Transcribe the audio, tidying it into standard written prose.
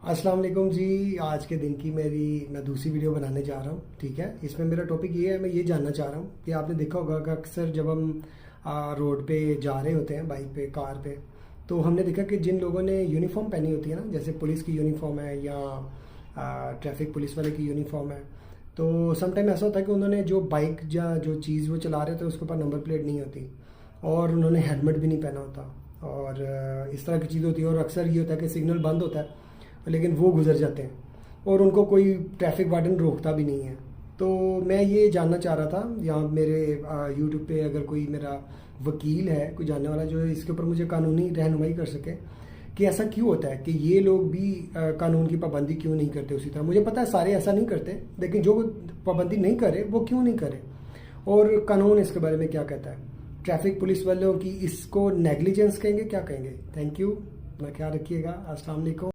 अस्सलाम वालेकुम जी। आज के दिन की मैं दूसरी वीडियो बनाने जा रहा हूँ। ठीक है, इसमें मेरा टॉपिक ये है, मैं ये जानना चाह रहा हूँ कि आपने देखा होगा कि अक्सर जब हम रोड पे जा रहे होते हैं बाइक पे, कार पे, तो हमने देखा कि जिन लोगों ने यूनिफॉर्म पहनी होती है ना, जैसे पुलिस की यूनिफॉर्म है या ट्रैफिक पुलिस वाले की यूनिफॉर्म है, तो समटाइम ऐसा होता है कि उन्होंने जो बाइक या जो चीज़ वो चला रहे थे उसके ऊपर नंबर प्लेट नहीं होती और उन्होंने हेलमेट भी नहीं पहना होता और इस तरह की चीज़ होती है। और अक्सर ये होता है कि सिग्नल बंद होता है लेकिन वो गुजर जाते हैं और उनको कोई ट्रैफिक वार्डन रोकता भी नहीं है। तो मैं ये जानना चाह रहा था, यहाँ मेरे यूट्यूब पे अगर कोई मेरा वकील है, कोई जानने वाला जो इसके ऊपर मुझे कानूनी रहनुमाई कर सके कि ऐसा क्यों होता है कि ये लोग भी कानून की पाबंदी क्यों नहीं करते उसी तरह। मुझे पता है सारे ऐसा नहीं करते, लेकिन जो पाबंदी नहीं करे वो क्यों नहीं करे और कानून इसके बारे में क्या कहता है। ट्रैफिक पुलिस वालों की इसको नेग्लिजेंस कहेंगे, क्या कहेंगे। थैंक यू, अपना ख्याल रखिएगा। अस्सलाम वालेकुम।